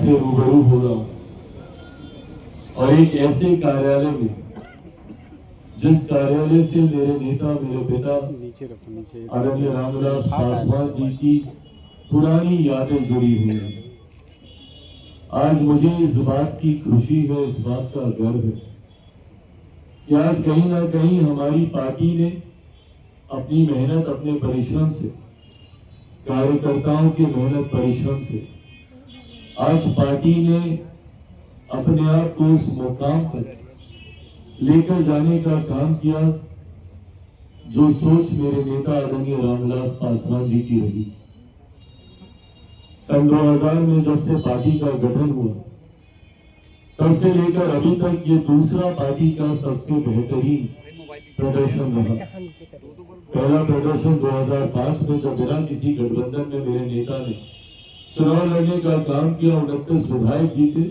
आपसे रूबरू हो रहा हूं और एक ऐसे कार्यालय में जिस कार्यालय से मेरे नेता, मेरे पिता आदरणीय रामविलास पासवान जी की पुरानी यादें जुड़ी हुई हैं। आज मुझे इस बात की खुशी है, इस बात का गर्व है कि आज कहीं ना कहीं हमारी पार्टी ने अपनी मेहनत, अपने परिश्रम से, कार्यकर्ताओं के मेहनत परिश्रम से आज पार्टी ने अपने आप को उस मुकाम पर लेकर जाने का काम किया जो सोच मेरे नेता आदरणीय रामविलास पासवान जी की रही। सन 2000 में जब से पार्टी का गठन हुआ तब से लेकर अभी तक ये दूसरा पार्टी का सबसे बेहतरीन प्रदर्शन रहा। पहला प्रदर्शन 2005 में जब बिना किसी गठबंधन में मेरे नेता ने चुनाव लड़ने का काम किया, 29 विधायक जीते,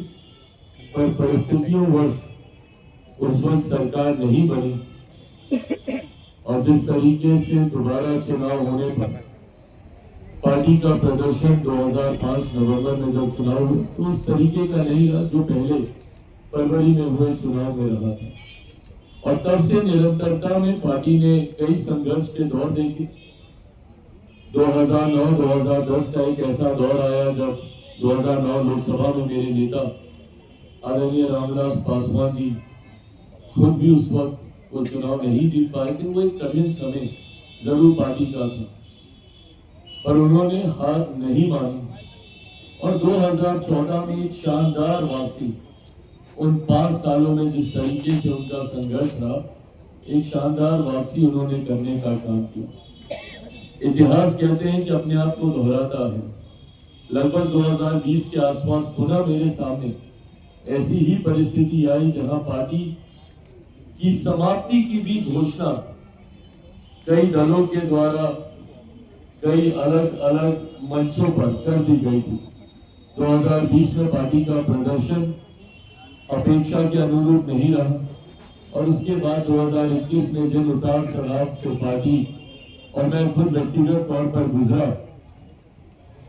पर परिस्थितियों वर्ष उस वक्त सरकार नहीं बनी और जिस तरीके से दोबारा चुनाव होने पर पार्टी का प्रदर्शन 2005 नवंबर में जब चुनाव हुए तो उस तरीके का नहीं रहा जो पहले फरवरी में हुए चुनाव में रहा था। और तब से निरंतरता में पार्टी ने कई संघर्ष के दौर देखे। 2009-2010 का एक ऐसा दौर आया जब 2009 लोकसभा में मेरे नेता आदरणीय रामविलास पासवान जी खुद भी उस वक्त वो चुनाव नहीं जीत पाए थे। वो एक कठिन समय जरूर पार्टी का था, पर उन्होंने हार नहीं मानी और 2014 में एक शानदार वापसी, उन 5 सालों में जिस तरीके से उनका संघर्ष रहा, एक शानदार वापसी उन्होंने करने का काम किया। इतिहास कहते हैं कि अपने आप को दोहराता है। लगभग 2020 के आसपास पुनः मेरे सामने ऐसी ही परिस्थिति आई जहां पार्टी की समाप्ति की भी घोषणा कई दलों के द्वारा कई अलग अलग मंचों पर कर दी गई थी। 2020 में पार्टी का प्रदर्शन अपेक्षा के अनुरूप नहीं रहा और उसके बाद 2021 में जिन उतार चढ़ाव से पार्टी और मैं खुद व्यक्तिगत तौर पर गुजरा,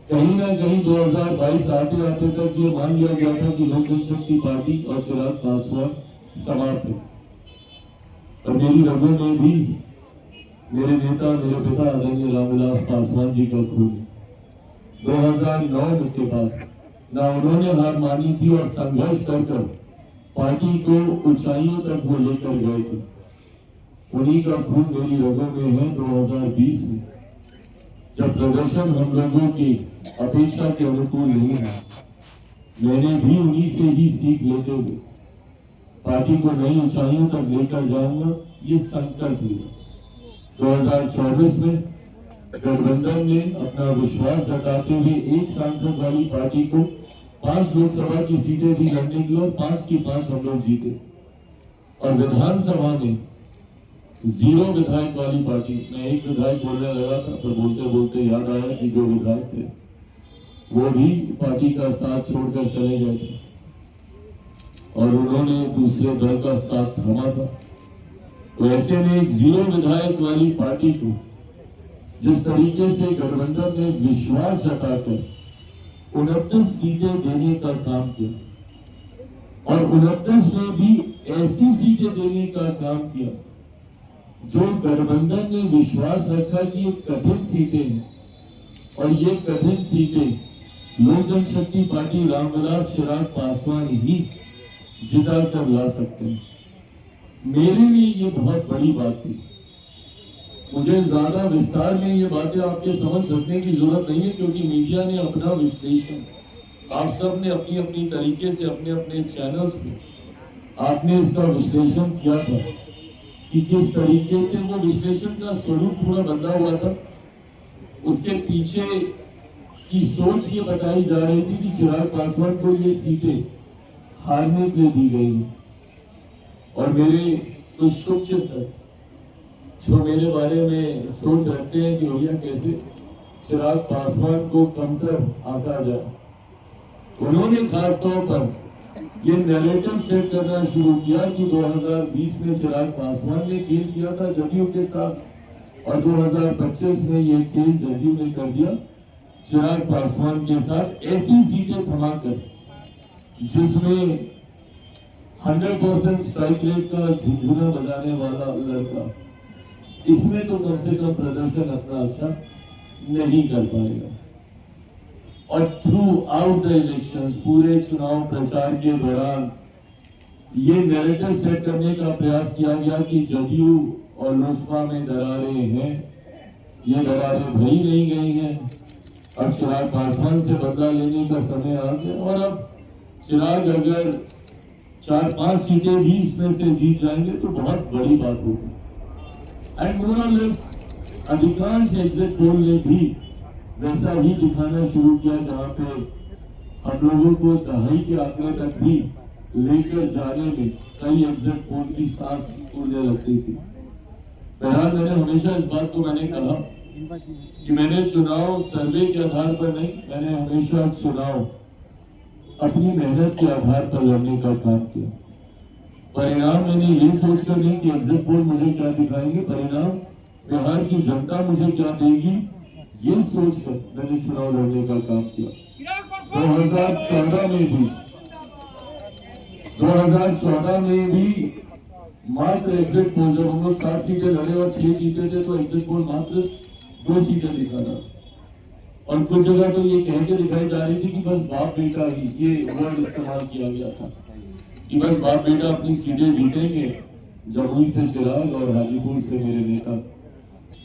कहीं ना कहीं 2022 आते आते तक ये मान लिया गया था कि लोक जनशक्ति पार्टी और चिराग पासवान समाप्त है। और मेरी रगों में भी मेरे नेता, मेरे पिता आदरणीय रामविलास पासवान जी का खून। 2009 के बाद ना उन्होंने हार मानी थी और संघर्ष कर पार्टी को ऊंचाइयों तक वो लेकर गए थे। उन्हीं का खून मेरी रगों में है। 2020 में जब प्रदर्शन हम लोगों की अपेक्षा के अनुकूल नहीं है, मैंने भी उन्हीं से ही सीख लेते हुए पार्टी को नई ऊंचाइयों तक लेकर जाऊंगा, ये संकल्प लिया। 2024 में गठबंधन ने अपना विश्वास जताते हुए एक सांसद वाली पार्टी को 5 लोकसभा की सीटें दी लड़ने के लिए और 5 की 5 हम लोग जीते। और विधानसभा में 0 विधायक वाली पार्टी, मैं एक विधायक बोलने लगा था पर बोलते बोलते याद आया कि जो विधायक थे वो भी पार्टी का साथ छोड़कर चले गए थे और उन्होंने दूसरे दल का साथ थामा था। तो ऐसे में एक 0 विधायक वाली पार्टी को जिस तरीके से गठबंधन ने विश्वास जताकर 29 सीटें देने का काम किया और 29 में भी ऐसी सीटें देने का काम किया जो गठबंधन ने विश्वास रखा कि ये कठिन सीटें हैं और ये कठिन सीटें लोक जनशक्ति पार्टी रामविलास चिराग पासवान ही जिता कर ला सकते हैं। मेरे लिए ये बहुत बड़ी बात थी। मुझे ज्यादा विस्तार में ये बातें आपके समझ रखने की जरूरत नहीं है क्योंकि मीडिया ने अपना विश्लेषण, आप सब ने अपनी अपनी तरीके से अपने अपने चैनल्स में आपने इसका विश्लेषण किया था कि किस तरीके से वो विश्लेषण का स्वरूप थोड़ा बदला हुआ था। उसके पीछे की सोच ये बताई जा रही थी कि चिराग पासवान को ये सीटें हारने के लिए दी गई और मेरे कुछ शुभचिंतक जो मेरे बारे में सोच रखते हैं कि भैया कैसे चिराग पासवान को कमतर आंका जाए, उन्होंने खासतौर पर ये नैरेटिव सेट करना शुरू किया कि 2020 में चिराग पासवान ने खेल किया था जदयू के साथ और 2025 में ये खेल जदयू ने कर दिया चिराग पासवान के साथ। ऐसी सीटें थमाकर जिसमें 100% स्ट्राइक रेट का झुंझुना बजाने वाला लड़का, इसमें तो कम से कम प्रदर्शन अपना अच्छा नहीं कर पाएगा। और थ्रू आउट द इलेक्शन, पूरे चुनाव प्रचार के दौरान ये नैरेटिव सेट करने का प्रयास किया गया कि जदयू और लोजपा में दरारें हैं, ये दरारें भरी नहीं गई हैं, अब चिराग पासवान से बदला लेने का समय आ गया। और अब चिराग अगर 4-5 सीटें भी इसमें से जीत जाएंगे तो बहुत बड़ी बात होगी। एंड मोर और लेस अधिकांश एग्जिट पोल ने भी वैसा ही दिखाना शुरू किया, जहां पे हम लोगों को दहाई के आंकड़े तक भी लेकर जाने में कई एग्जिट पोल की सांस फूलने लगती थी। बहरहाल मैंने हमेशा इस बात को कहा कि मैंने चुनाव सर्वे के आधार पर नहीं, मैंने हमेशा चुनाव अपनी मेहनत के आधार पर लड़ने का काम किया। परिणाम मैंने ये सोचकर नहीं कि एग्जिट पोल मुझे क्या दिखाएंगे, परिणाम बिहार की जनता मुझे क्या देगी, ये सोचकर मैंने चुनाव लड़ने का काम किया। 2014 में भी मात्र एग्जिट पोल, जब हम लोग 7 सीटें लड़े और 6 जीते थे, तो एग्जिट पोल मात्र 2 सीटें दिखा रहा, और कुछ जगह तो ये कह के दिखाई जा रही थी कि बस बाप बेटा ही, ये वर्ड इस्तेमाल किया गया था कि बस बाप बेटा अपनी सीटें जीतेंगे, जमुई से चिराग और हाजीपुर से मेरे नेता।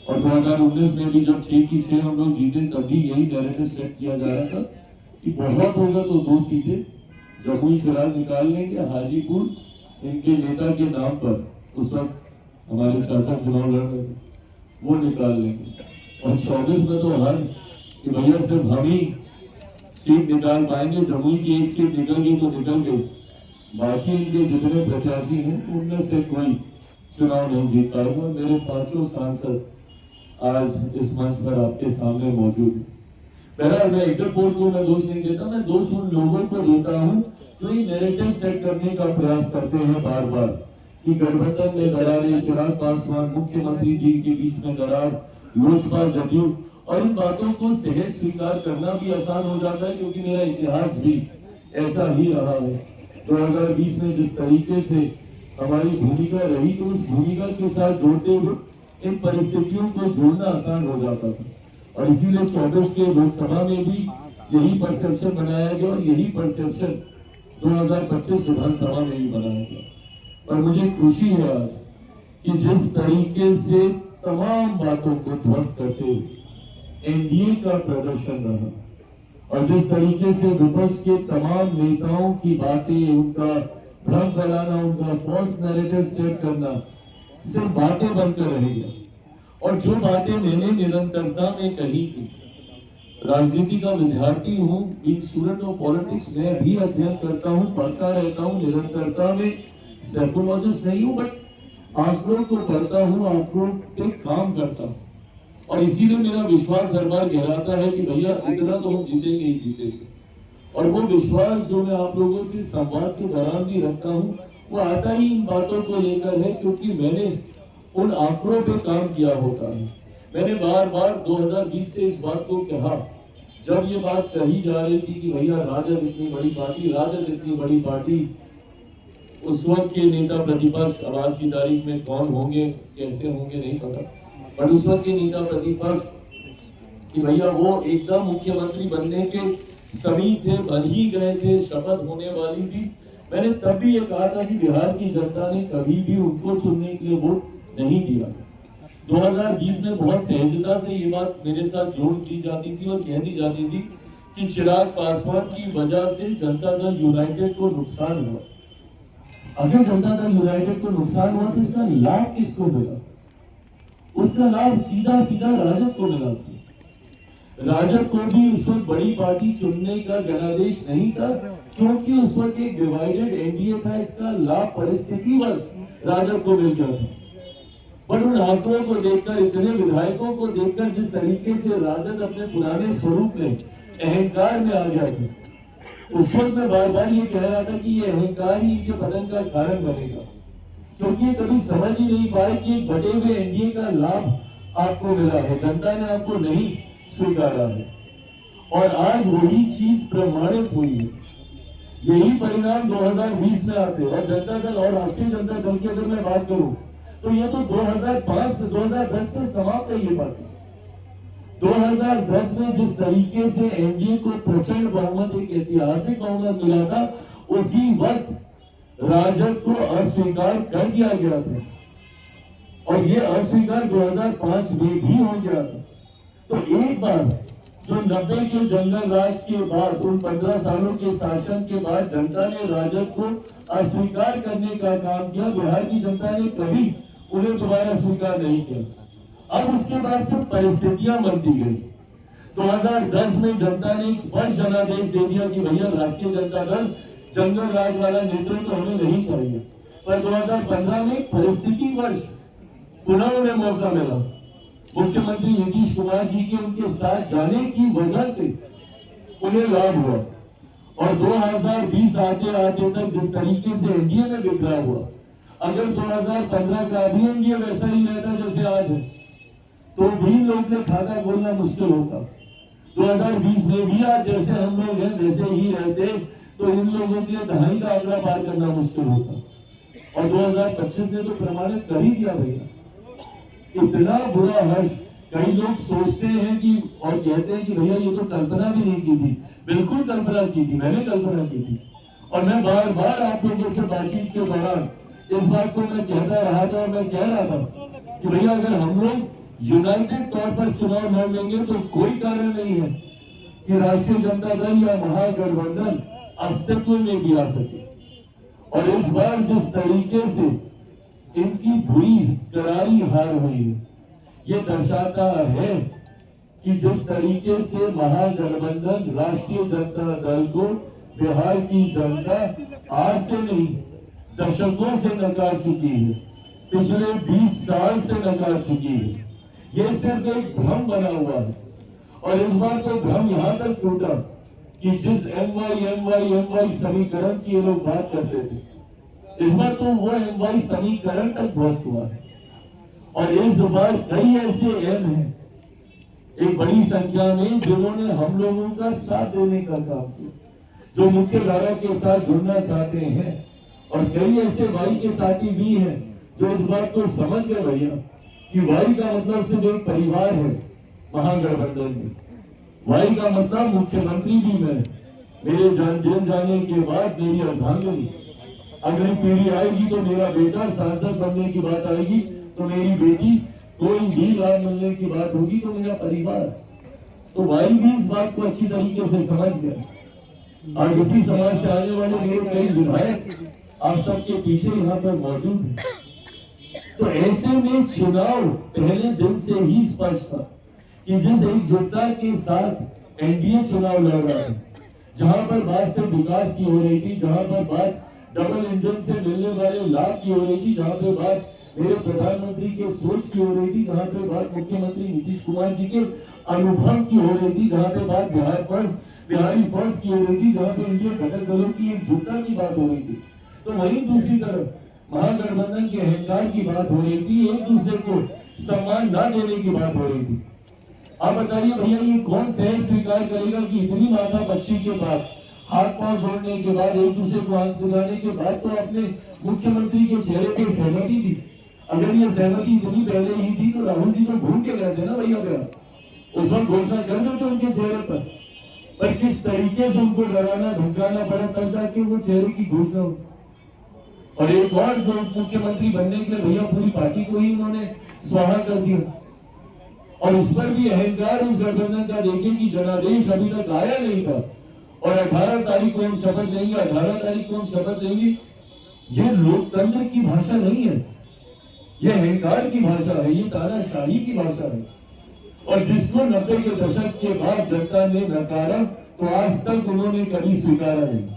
और 2019 में भी जब 6 की 6 हम लोग जीते, तभी यही नैरेटिव सेट किया जा रहा था कि बहुत होगा तो 2 सीटें जमुई चिराग निकाल लेंगे, हाजीपुर इनके नेता के नाम पर उस वक्त हमारे चाचा चुनाव लड़ रहे थे, वो निकाल लेंगे। और 24 में तो हर कि भैया सिर्फ हम ही सीट निकाल पाएंगे, जमुई की 1 सीट निकल गई तो निकल गई, बाकी इनके जितने प्रत्याशी हैं उनमें से कोई चुनाव नहीं जीत पाएगा। मेरे 5 सांसद आज इस मंच पर आपके सामने मौजूद है। बहरहाल मैं एग्जिट पोल को मैं दोष नहीं देता, मैं दोष उन लोगों को देता हूँ जो ये नैरेटिव सेट करने का प्रयास करते हैं बार बार कि गठबंधन में दरारें, चिराग पासवान मुख्यमंत्री जी के बीच में दरार, लोजपा जदयू, और इन बातों को सहज स्वीकार करना भी आसान हो जाता है क्योंकि मेरा इतिहास भी ऐसा ही रहा है। 2020 में जिस तरीके से हमारी भूमिका रही, तो उस भूमिका के साथ जोड़ते हुए इन परिस्थितियों को जोड़ना आसान हो जाता था, और इसीलिए 24 के लोकसभा में भी यही परसेप्शन बनाया गया और यही परसेप्शन 2025 विधानसभा में भी बनाया गया। और मुझे खुशी है आज कि जिस तरीके से तमाम बातों को ध्वस्त करते हुए एनडीए का प्रदर्शन रहा, और जिस तरीके से विपक्ष के तमाम नेताओं की बातें, उनका भ्रम फैलाना, उनका फॉल्स नैरेटिव सेट करना सिर्फ बातें बनकर रहेगा। और जो बातें मैंने निरंतरता में कही थी, राजनीति का विद्यार्थी हूँ, बीइंग स्टूडेंट ऑफ पॉलिटिक्स, मैं भी अध्ययन करता हूँ, पढ़ता रहता हूँ निरंतरता में, साइकोलॉजिस्ट नहीं हूँ बट आंकड़ों को पढ़ता हूँ, आंकड़ों पे काम करता हूँ, और इसीलिए मेरा विश्वास हर बार गहराता है कि भैया इतना तो हम जीतेंगे ही जीतेंगे। और वो विश्वास जो मैं आप लोगों से संवाद के दौरान भी रखता हूँ, वो आता ही इन बातों को लेकर है क्योंकि मैंने उन आंकड़ों पे काम किया होता है। मैंने बार बार 2020 से इस बात को कहा, जब ये बात कही जा रही थी कि भैया राजद इतनी बड़ी पार्टी, राजद इतनी बड़ी पार्टी, उस वक्त के नेता प्रतिपक्ष, अब आज की तारीख में कौन होंगे कैसे होंगे नहीं पता, पर उस वक्त के नेता प्रतिपक्ष कि भैया वो एकदम मुख्यमंत्री बनने के समीप थे, बन ही गए थे, शपथ होने वाली थी। मैंने तब भी ये कहा था कि बिहार की जनता ने कभी भी उनको चुनने के लिए वोट नहीं दिया। 2020 में बहुत सहजता से ये बात मेरे साथ जोड़ दी जाती थी और कह दी जाती थी कि चिराग पासवान की वजह से जनता दल यूनाइटेड को नुकसान हुआ। अगर जनता दल यूनाइटेड को नुकसान हुआ तो इसका लाभ किसको मिला? उसका लाभ सीधा सीधा राजद को मिला था। राजद को भी उस वक्त बड़ी पार्टी चुनने का जनादेश नहीं था क्योंकि उस वक्त एक डिवाइडेड एनडीए था। इसका लाभ परिस्थितिवश राजद को मिल गया था। पर उन आंकड़ों को देखकर, इतने विधायकों को देखकर, जिस तरीके से राजद अपने पुराने स्वरूप में अहंकार में आ गया था, उस वक्त मैं बार बार ये कह रहा था कि ये अहंकार ही इनके पतन का कारण बनेगा, क्योंकि ये कभी समझ ही नहीं पाए कि एक बटे हुए एनडीए का लाभ आपको मिला है, जनता ने आपको नहीं स्वीकारा है। और आज वही चीज प्रमाणित हुई है यही परिणाम 2020 में आते। और जनता दल और राष्ट्रीय जनता दल की अगर मैं बात करूं तो ये तो 2005 से 2010 से समाप्त है ये पार्टी। 2010 में जिस तरीके से एनडीए को प्रचंड बहुमत, एक ऐतिहासिक बहुमत मिला था, उसी वक्त राजद को अस्वीकार कर दिया गया था और ये अस्वीकार 2005 में भी हो गया था। तो एक बार जो 90 के जंगल राज के बाद, उन 15 सालों के शासन के बाद जनता ने राजद को अस्वीकार करने का काम किया। बिहार की जनता ने कभी उन्हें दोबारा स्वीकार नहीं किया। अब उसके बाद से परिस्थितियां बनती गई। 2010 में जनता ने एक स्पष्ट जनादेश दे दिया कि भैया राष्ट्रीय जनता दल जंगल राज वाला नेतृत्व हमें नहीं चाहिए। पर 2015 में परिस्थिति वर्ष पुनः उन्हें मौका मिला। मुख्यमंत्री नीतीश कुमार जी के उनके साथ जाने की वजह से उन्हें लाभ हुआ। और 2020 आते आते तक जिस तरीके से एनडीए में बिखरा हुआ, अगर 2015 का भी एनडीए वैसा ही रहता जैसे आज है तो भी लोग ने खाता खोलना मुश्किल होता। 2020 में भी आज जैसे हम लोग हैं वैसे ही रहते तो इन लोगों के लिए दहाई का आंकड़ा पार करना मुश्किल होता। और 2025 ने तो प्रमाणित कर ही दिया भैया। इतना बुरा हर्ष, कई लोग सोचते हैं कि और कहते हैं कि भैया ये तो कल्पना भी नहीं की थी। बिल्कुल कल्पना की थी, मैंने कल्पना की थी। और मैं बार बार आप लोगों से बातचीत के दौरान इस बात को मैं कहता रहा था और मैं कह रहा था कि भैया अगर हम लोग यूनाइटेड तौर पर चुनाव न लेंगे तो कोई कारण नहीं है कि राष्ट्रीय जनता दल या महागठबंधन अस्तित्व में भी आ सके। और इस बार जिस तरीके से इनकी बुरी करारी हार हुई है, ये दर्शाता है कि जिस तरीके से महागठबंधन राष्ट्रीय जनता दल को बिहार की जनता आज से नहीं दशकों से नकार चुकी है, पिछले 20 साल से नकार चुकी है। ये सिर्फ एक भ्रम बना हुआ है। और इस बार तो भ्रम यहां तक टूटा कि जिस एमवाई समीकरण की ये लोग बात करते थे, इस बार तो वो एमवाई समीकरण तक ध्वस्त हुआ है। और इस बार कई ऐसे एम हैं एक बड़ी संख्या में जिन्होंने हम लोगों का साथ देने का काम किया, जो मुख्य धारा के साथ जुड़ना चाहते हैं। और कई ऐसे वाई के साथी भी हैं जो इस बात को समझ गए भैया कि वाई का मतलब सिर्फ एक परिवार है महागठबंधन में। वाई का मतलब मुख्यमंत्री भी मैं, मेरे जेल जाने के बाद मेरी अर्धांगिनी, अगली पीढ़ी आएगी तो मेरा बेटा सांसद बनने की बात आएगी तो मेरी बेटी, कोई भी लाभ मिलने की बात होगी तो मेरा परिवार। तो वाई भी इस बात को अच्छी तरीके से समझ गया। और इसी समाज से आने वाले मेरे कई विधायक आप सबके पीछे यहाँ पर मौजूद है। तो ऐसे में चुनाव पहले दिन से ही स्पष्ट था कि जिस एकजुटता के साथ एनडीए चुनाव लड़ रहा है, जहां पर बात से विकास की हो रही थी, जहां पर बात डबल इंजन से मिलने वाले लाभ की हो रही थी, जहां पे बात मेरे प्रधानमंत्री के सोच की हो रही थी, जहां पे बात मुख्यमंत्री नीतीश कुमार जी के अनुभव की हो रही थी, जहां पे बात बिहारी फर्स्ट की हो रही थी, जहां पे इंडिया घटक दलों की एकजुटता की बात हो रही थी, तो वहीं दूसरी तरफ महागठबंधन के अहंकार की बात हो रही थी, एक दूसरे को सम्मान न देने की बात हो रही थी। आप बताइए भैया ये कौन सहज स्वीकार करेगा कि इतनी माता बच्ची के बाद, हाथ पांव जोड़ने के बाद, एक दूसरे को हाथ दिलाने के बाद तो अपने मुख्यमंत्री के चेहरे पे सहमति दी। अगर ये सहमति इतनी पहले ही थी तो राहुल जी तो भूल के गए थे ना भैया, गया उस वक्त घोषणा कर देते उनके चेहरे पर किस तरीके से उनको डराना धमकाना पड़ा तब जाके वो चेहरे की घोषणा हुई। और एक और जो मुख्यमंत्री बनने के लिए भैया पूरी पार्टी को ही उन्होंने स्वाहा कर दिया। और उस पर भी अहंकार उस गठबंधन का देखें कि जनादेश अभी तक आया नहीं था और 18 तारीख को हम शपथ लेंगे, 18 तारीख को हम शपथ लेंगे। ये लोकतंत्र की भाषा नहीं है, ये अहंकार की भाषा है, ये तानाशाही की भाषा है। और जिसको 90 के दशक के बाद जनता ने नकारा तो आज तक उन्होंने कभी स्वीकारा नहीं।